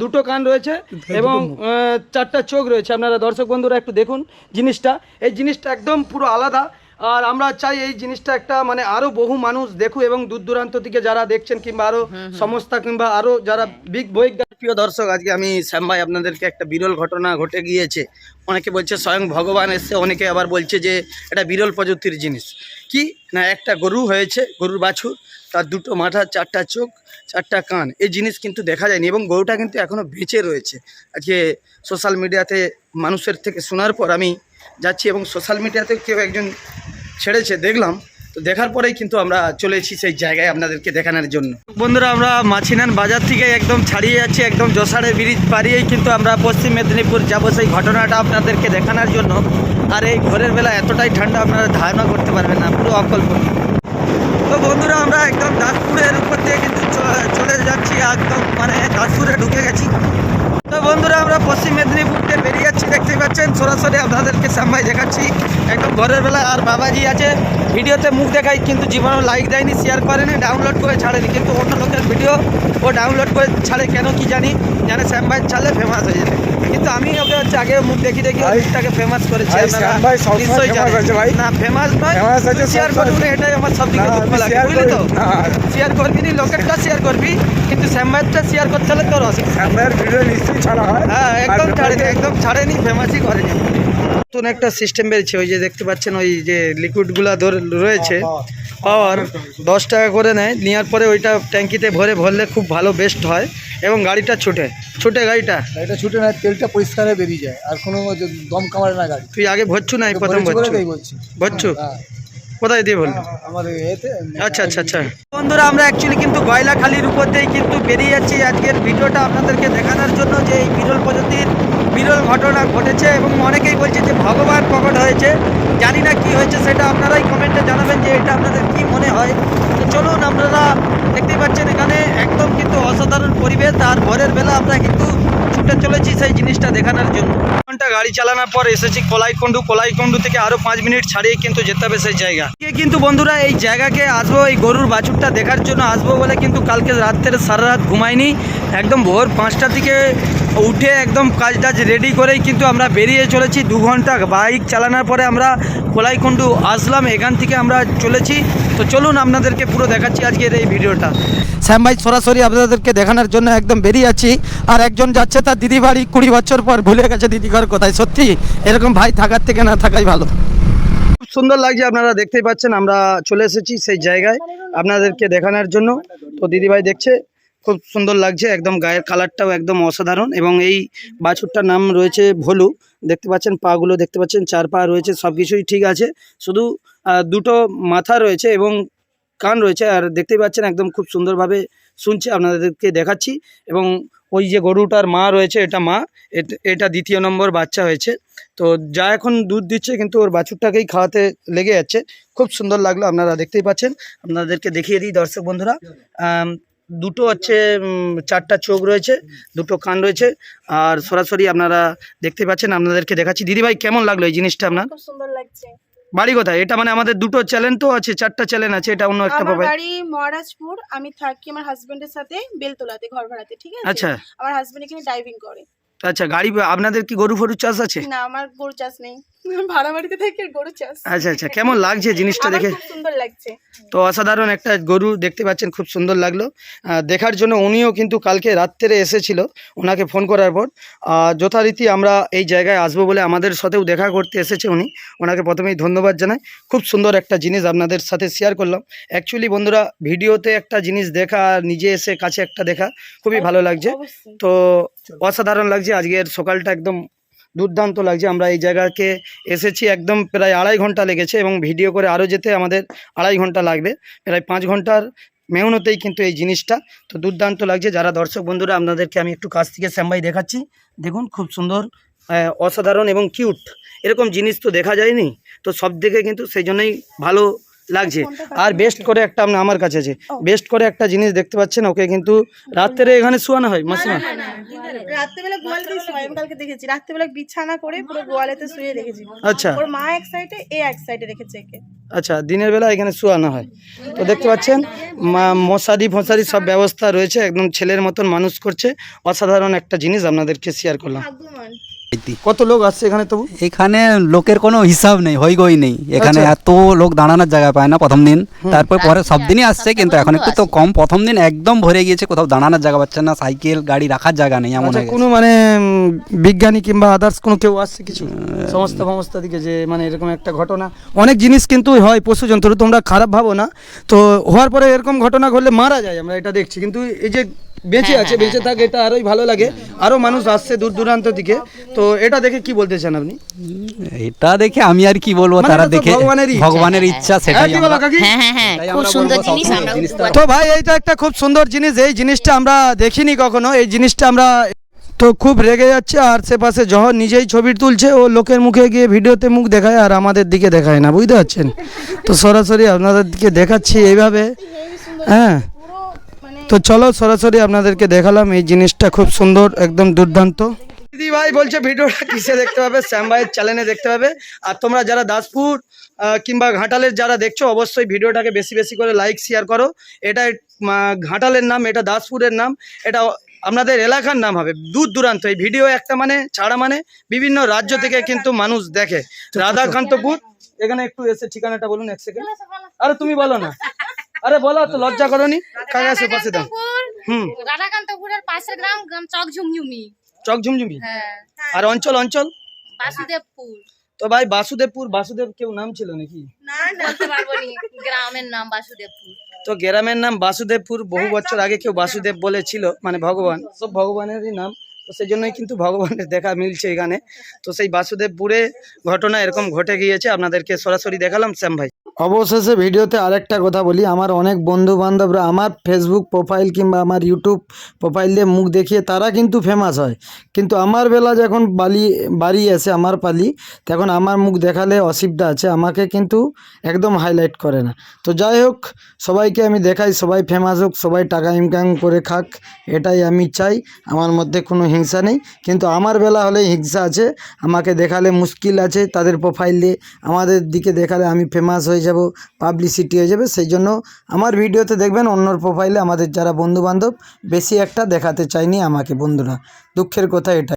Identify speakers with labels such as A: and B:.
A: দুটো কান রয়েছে এবং চারটা চোখ রয়েছে। আপনারা দর্শক বন্ধুরা একটু দেখুন জিনিসটা, এই জিনিসটা একদম পুরো আলাদা। আর আমরা চাই এই জিনিসটা একটা মানে আরো বহু মানুষ দেখুক এবং দূর দূরান্ত থেকে যারা দেখছেন কিংবা আরো সংস্থা কিংবা আরো যারা বিগ বৈজ্ঞানিক। প্রিয় দর্শক, আজকে আমি শ্যাম ভাই আপনাদেরকে একটা বিরল ঘটনা ঘটে গিয়েছে। অনেকে বলছে স্বয়ং ভগবান এসছে, অনেকে আবার বলছে যে এটা বিরল প্রযুক্তির জিনিস। কি না, একটা গরু হয়েছে, গরুর বাছুর, তার দুটো মাথা, চারটা চোখ, চারটা কান। এই জিনিস কিন্তু দেখা যায়নি এবং গরুটা কিন্তু এখনও বেঁচে রয়েছে। আজকে সোশ্যাল মিডিয়াতে মানুষের থেকে শোনার পর আমি যাচ্ছি এবং সোশ্যাল মিডিয়াতে কেউ একজন ছেড়েছে দেখলাম, তো দেখার পরেই কিন্তু আমরা চলে এসেছি সেই জায়গায় আপনাদেরকে দেখানোর জন্য। বন্ধুরা, আমরা মাছিনান বাজার থেকে একদম ছাড়িয়ে যাচ্ছি, একদম জোসাড়ে ব্রিজ পাড়িয়েই কিন্তু আমরা পশ্চিম মেদিনীপুর যাবো সেই ঘটনাটা আপনাদেরকে দেখানোর জন্য। আর এই ভোরের বেলা এতটাই ঠান্ডা আপনারা ধারণা করতে পারবেন না, পুরো অকল্পনীয়। তো বন্ধুরা, আমরা একদম দাসপুরের উপর দিয়ে কিন্তু চলে যাচ্ছি, একদম মানে দাসপুরে ঢুকে গেছি। তো বন্ধুরা, আমরা পশ্চিম মেদিনীপুরতে বেরিয়ে যাচ্ছি, দেখতে পাচ্ছেন সরাসরি আপনাদেরকে সামনে দেখাচ্ছি একদম ভোরের বেলা। আর বাবাজি আছে, ভিডিওতে মুখ দেখাই কিন্তু জীবনেও লাইক দেয়নি, শেয়ার করেনি, ডাউনলোড করে ছাড়েনি, কিন্তু অন্য লোকের ভিডিও ও ডাউনলোড করে ছাড়ে কেন কি জানি, জানে শ্যাম ভাই ছাড়লে ফেমাস হয়ে যাবে। কিন্তু আমি ওকে হচ্ছে আগে মুখ দেখি ওটাকে ফেমাস করেছি। না ফেমাস নয়, শেয়ার করবি, এটাই আমার সব দিকে দুঃখ লাগে, বুঝলি তো? শেয়ার করবি নি, লোকেরটা শেয়ার করবি, কিন্তু শ্যাম ভাইটা শেয়ার করতে হলে তোর অসুবিধা। শ্যাম ভাইয়ের ভিডিও নিশ্চয়ই ছাড়া হয়। হ্যাঁ, একদম ছাড়েনি, ফেমাসই করেনি। নতুন একটা সিস্টেম বেরিয়েছে, ওই যে দেখতে পাচ্ছেন ওই যে লিকুইডগুলো রয়েছে, পাওয়ার 10 টাকা করে নেয়, নেওয়ার পরে ওইটা ট্যাঙ্কিতে ভরলে খুব ভালো বেস্ট হয় এবং গাড়িটা ছুটে গাড়িটা
B: ছুটে না, তেলটা পরিষ্কার হয়ে বেরিয়ে যায়, আর কোনো দম কামারে না গাড়ি।
A: তুই আগে ভরছু না, প্রথম ভরছু? কোথায় দিয়ে বললি? আচ্ছা আচ্ছা আচ্ছা। বন্ধুরা, আমরা অ্যাকচুয়ালি কিন্তু গয়লাখালির উপর দিয়েই কিন্তু বেরিয়ে যাচ্ছি আজকের ভিডিওটা আপনাদেরকে দেখানোর জন্য, যে এই বিরল প্রযুক্তির বিরল ঘটনা ঘটেছে এবং অনেকেই বলছে যে ভগবান প্রকট হয়েছে। জানি না কি হয়েছে, সেটা আপনারাই কমেন্টে জানাবেন যে এটা আপনাদের কি মনে হয়। তো চলুন, আপনারা দেখতেই পাচ্ছেন এখানে একদম কিন্তু অসাধারণ পরিবেশ। আর ভোরের বেলা আমরা কিন্তু ছুটে চলেছি সেই জিনিসটা দেখানোর জন্য। ঘন্টা গাড়ি চালানোর পর এসেছি কোলাইকুণ্ডু থেকে আরও 5 মিনিট ছাড়িয়ে কিন্তু যেতে হবে সেই জায়গা। কিন্তু বন্ধুরা, এই জায়গাকে আসবো, এই গরুর বাছুরটা দেখার জন্য আসবো বলে কিন্তু কালকে রাত্রে সারা রাত ঘুমাইনি। একদম ভোর 5টার দিকে উঠে একদম কাজ রেডি করেই কিন্তু আমরা বেরিয়ে চলেছি। 2 ঘন্টা বাইক চালানোর পরে আমরা কোলাইকুণ্ডু আসলাম, এখান থেকে আমরা চলেছি। তো চলুন, আপনাদেরকে পুরো দেখাচ্ছি আজকের এই ভিডিওটা। শ্যাম ভাই সরাসরি আপনাদেরকে দেখানোর জন্য একদম বেরিয়ে আছি। আর একজন যাচ্ছে তার দিদি বাড়ি, 20 বছর পর ভুলে গেছে দিদি ঘর কোথায়। সত্যি এরকম ভাই থাকার থেকে না থাকাই ভালো। খুব সুন্দর লাগছে, আপনারা দেখতেই পাচ্ছেন। আমরা চলে এসেছি সেই জায়গায় আপনাদেরকে দেখানোর জন্য। তো দিদিভাই দেখছে, খুব সুন্দর লাগছে, একদম গায়ের কালারটাও একদম অসাধারণ। এবং এই বাছুরটার নাম রয়েছে ভোলু। দেখতে পাচ্ছেন পাগুলো, দেখতে পাচ্ছেন 4 পা রয়েছে, সব কিছুই ঠিক আছে, শুধু দুটো মাথা রয়েছে এবং কান রয়েছে। আর দেখতেই পাচ্ছেন একদম খুব সুন্দরভাবে শুনছে, আপনাদেরকে দেখাচ্ছি। এবং ওই যে গরুটার মা রয়েছে, এটা মা, এটা 2য় নম্বর বাচ্চা হয়েছে। তো যা এখন দুধ দিচ্ছে, কিন্তু ওর বাছুরটাকেই খাওয়াতে লেগে যাচ্ছে। খুব সুন্দর লাগলো, আপনারা দেখতেই পাচ্ছেন। আপনাদেরকে দেখিয়ে দিই দর্শক বন্ধুরা, দুটো হচ্ছে 4টা চোখ রয়েছে, দুটো কান রয়েছে। আর সরাসরি আপনারা দেখতে পাচ্ছেন, আপনাদেরকে দেখাচ্ছি। দিদিভাই, কেমন লাগলো এই জিনিসটা আপনার?
C: খুব সুন্দর লাগছে।
A: বাড়ি কোথায়? এটা মানে আমাদের দুটো চ্যানেল তো আছে, 4টা চ্যানেল আছে, এটা অন্য একটা পাবে।
C: আমার বাড়ি মহারাজপুর, আমি থাকি আমার হাজবেন্ডের সাথে বেলতলাতে, ঘর ভাড়াতে, ঠিক আছে?
A: আচ্ছা।
C: আমার হাজবেন্ড এখানে ড্রাইভিং করে।
A: আচ্ছা, গাড়ি আপনাদের কি গরু ফরু চাষ আছে?
C: না, আমার গরু চাষ নেই, ভাড়া বাড়িতে থেকে গরু চাষ।
A: আচ্ছা আচ্ছা, কেমন লাগছে জিনিসটা দেখে?
C: খুব সুন্দর লাগছে।
A: তো অসাধারণ একটা গরু দেখতে পাচ্ছেন, খুব সুন্দর লাগলো দেখার জন্য। উনিও কিন্তু কালকে রাত্রে এসেছিল, ওনাকে ফোন করার পর যথারীতি আমরা এই জায়গায় আসবো বলে আমাদের সাথেও দেখা করতে এসেছে উনি। ওনাকে প্রথমেই ধন্যবাদ জানাই। খুব সুন্দর একটা জিনিস আপনাদের সাথে শেয়ার করলাম। অ্যাকচুয়ালি বন্ধুরা, ভিডিওতে একটা জিনিস দেখা আর নিজে এসে কাছে একটা দেখা খুবই ভালো লাগছে। তো অসাধারণ লাগছে, আজকের সকালটা একদম দুর্দান্ত লাগছে। আমরা এই জায়গাকে এসেছি একদম প্রায় 2.5 ঘন্টা লেগেছে এবং ভিডিও করে আরও যেতে আমাদের 2.5 ঘন্টা লাগবে, প্রায় 5 ঘন্টার মেহনতেই কিন্তু এই জিনিসটা। তো দুর্দান্ত লাগছে। যারা দর্শক বন্ধুরা, আপনাদেরকে আমি একটু কাছ থেকে শ্যাম ভাই দেখাচ্ছি, দেখুন খুব সুন্দর, অসাধারণ এবং কিউট। এরকম জিনিস তো দেখা যায়নি, তো সব দিকে কিন্তু সেই জন্যই ভালো লাগছে। আর বেস্ট করে একটা আমার কাছে আছে, বেস্ট করে একটা জিনিস দেখতে পাচ্ছেন, ওকে কিন্তু রাত্রে এখানে শোয়ানো হয় মাসিমা।
C: রাত্রেবেলা গোয়ালেতে শুয়ে, আমি কালকে দেখেছি রাত্রেবেলা বিছানা করে পুরো গোয়ালেতে শুয়ে রেখেছি।
A: আচ্ছা
C: ওর মা এক সাইডে, এ এক সাইডে রেখেছে একে।
A: আচ্ছা, দিনের বেলা এখানে শোয়ানো হয়। তো দেখতে পাচ্ছেন মশারি ফশারি সব ব্যবস্থা রয়েছে, একদম ছেলের মতন মানুষ করছে। অসাধারণ একটা জিনিস আপনাদেরকে শেয়ার করলাম।
C: ভাগ্যবান।
A: কত লোক আসছে এখানে তবু?
D: এখানে লোকের কোনো হিসাব নেই, হই নেই এখানে।
A: আচ্ছা।
D: এত লোক দাঁড়ানোর জায়গা পায় না প্রথম দিন, তারপর পরে সব দিনই আসছে, কিন্তু এখন একটু তো কম। প্রথম দিন একদম ভরে গিয়েছে, কোথাও দাঁড়ানোর জায়গা পাচ্ছে না, সাইকেল গাড়ি রাখার জায়গা নেই এমন
A: আচ্ছা,
D: হয়ে
A: কোনো
D: গেছে।
A: মানে বিজ্ঞানী কিংবা আদার্স কোনো কেউ আসছে কিছু সংস্থা দিকে যে মানে এরকম একটা ঘটনা? অনেক জিনিস কিন্তু হয় পশু জন্তু, তোমরা খারাপ ভাবো না। তো হওয়ার পরে এরকম ঘটনা ঘটলে মারা যায়, আমরা এটা দেখছি। কিন্তু এই যে বেঁচে আছে, বেঁচে থাকে, এটা আরোই ভালো লাগে। আরও মানুষ আসছে দূর দূরান্ত থেকে। তো এটা দেখে কি বলতে চান আপনি?
D: এটা দেখে আমি আর কি বলবো,
A: মানে
D: তারা
A: এটা তো
D: দেখে
A: ভগবানেরই ইচ্ছা।
D: ভগবানের ইচ্ছা,
A: হ্যাঁ,
D: সেটাই
A: কি বলো কাকি?
E: হ্যাঁ
D: তাই
E: খুব
D: আমরা
E: সুন্দর
D: বলবো
E: জিনিস
D: সবসময়
E: আমরা
D: জিনিসটা।
A: তো ভাই এইটা একটা খুব সুন্দর জিনিস, এই জিনিসটা আমরা দেখিনি কখনো। এই জিনিসটা আমরা তো খুব রেগে যাচ্ছে, আর সেপাশে জহর নিজেই ছবি তুলছে, ও লোকের মুখে গিয়ে ভিডিওতে মুখ দেখায় আর আমাদের দিকে দেখায় না, বুঝতে পারছেন? তো সরাসরি আপনাদের দিকে দেখাচ্ছি এইভাবে। হ্যাঁ, তো চলো সরাসরি আপনাদেরকে দেখালাম। এই জিনিসটা খুব সুন্দর, একদম দুর্দান্ত। দিদি ভাই বলছে ভিডিওটা কিসে দেখতে পাবে? শ্যাম ভাইয়ের চ্যানেলে দেখতে পাবে। আর তোমরা যারা দাসপুর কিংবা ঘাটালের যারা দেখছো, অবশ্যই ভিডিওটাকে বেশি বেশি করে লাইক শেয়ার করো। এটা ঘাটালের নাম, এটা দাসপুরের নাম, এটা আপনাদের এলাকার নাম হবে। দূর দূরান্ত এই ভিডিও একটা মানে ছাড়া মানে বিভিন্ন রাজ্য থেকে কিন্তু মানুষ দেখে। রাধাকান্তপুর, এখানে একটু এসে ঠিকানাটা বলুন 1 সেকেন্ড। আরে তুমি বলো না, আরে বলো, তো লজ্জা করনি? কাকা আছে পাশে দাও।
E: রাধাকান্তপুরের পাশের গ্রাম চক ঝুমঝুমি।
A: চক ঝুমঝুমি।
E: হ্যাঁ,
A: আর অঞ্চল
E: বাসুদেবপুর।
A: তো ভাই বাসুদেব কেউ নাম ছিল নাকি?
E: বলতে পারবো নি, গ্রামের নাম বাসুদেবপুর।
A: তো গ্রামের নাম বাসুদেবপুর। বহু বছর আগে কেউ বাসুদেব বলেছিল, মানে ভগবান, সব ভগবানেরই নাম। তো সেই জন্যই কিন্তু ভগবানের দেখা মিলছে এখানে। তো সেই বাসুদেবপুরে ঘটনা এরকম ঘটে গিয়েছে, আপনাদেরকে সরাসরি দেখালাম শ্যাম ভাই। অবশেষে ভিডিওতে আরেকটা কথা বলি, আমার অনেক বন্ধু বান্ধবরা আমার ফেসবুক প্রোফাইল কিংবা আমার ইউটিউব প্রোফাইল দিয়ে মুখ দেখিয়ে তারা কিন্তু ফেমাস হয়, কিন্তু আমার বেলা যখন বাড়ি এসে আমার পালি, তখন আমার মুখ দেখালে অসুবিধা আছে, আমাকে কিন্তু একদম হাইলাইট করে না। তো যাই হোক, সবাইকে আমি দেখাই, সবাই ফেমাস হোক, সবাই টাকা ইনকাম করে খাক, এটাই আমি চাই। আমার মধ্যে কোনো হিংসা নেই, কিন্তু আমার বেলা হলে হিংসা আছে। আমাকে দেখালে মুশকিল আছে, তাদের প্রোফাইল দিয়ে আমাদের দিকে দেখালে আমি ফেমাস হয়ে যাব, পাবলিসিটি হয়ে যাবে। সেই জন্য আমার ভিডিওতে দেখবেন অন্যর প্রোফাইলে আমাদের যারা বন্ধু বান্ধব বেশি একটা দেখাতে চাইনি আমাকে, বন্ধুরা। দুঃখের কথা এটা।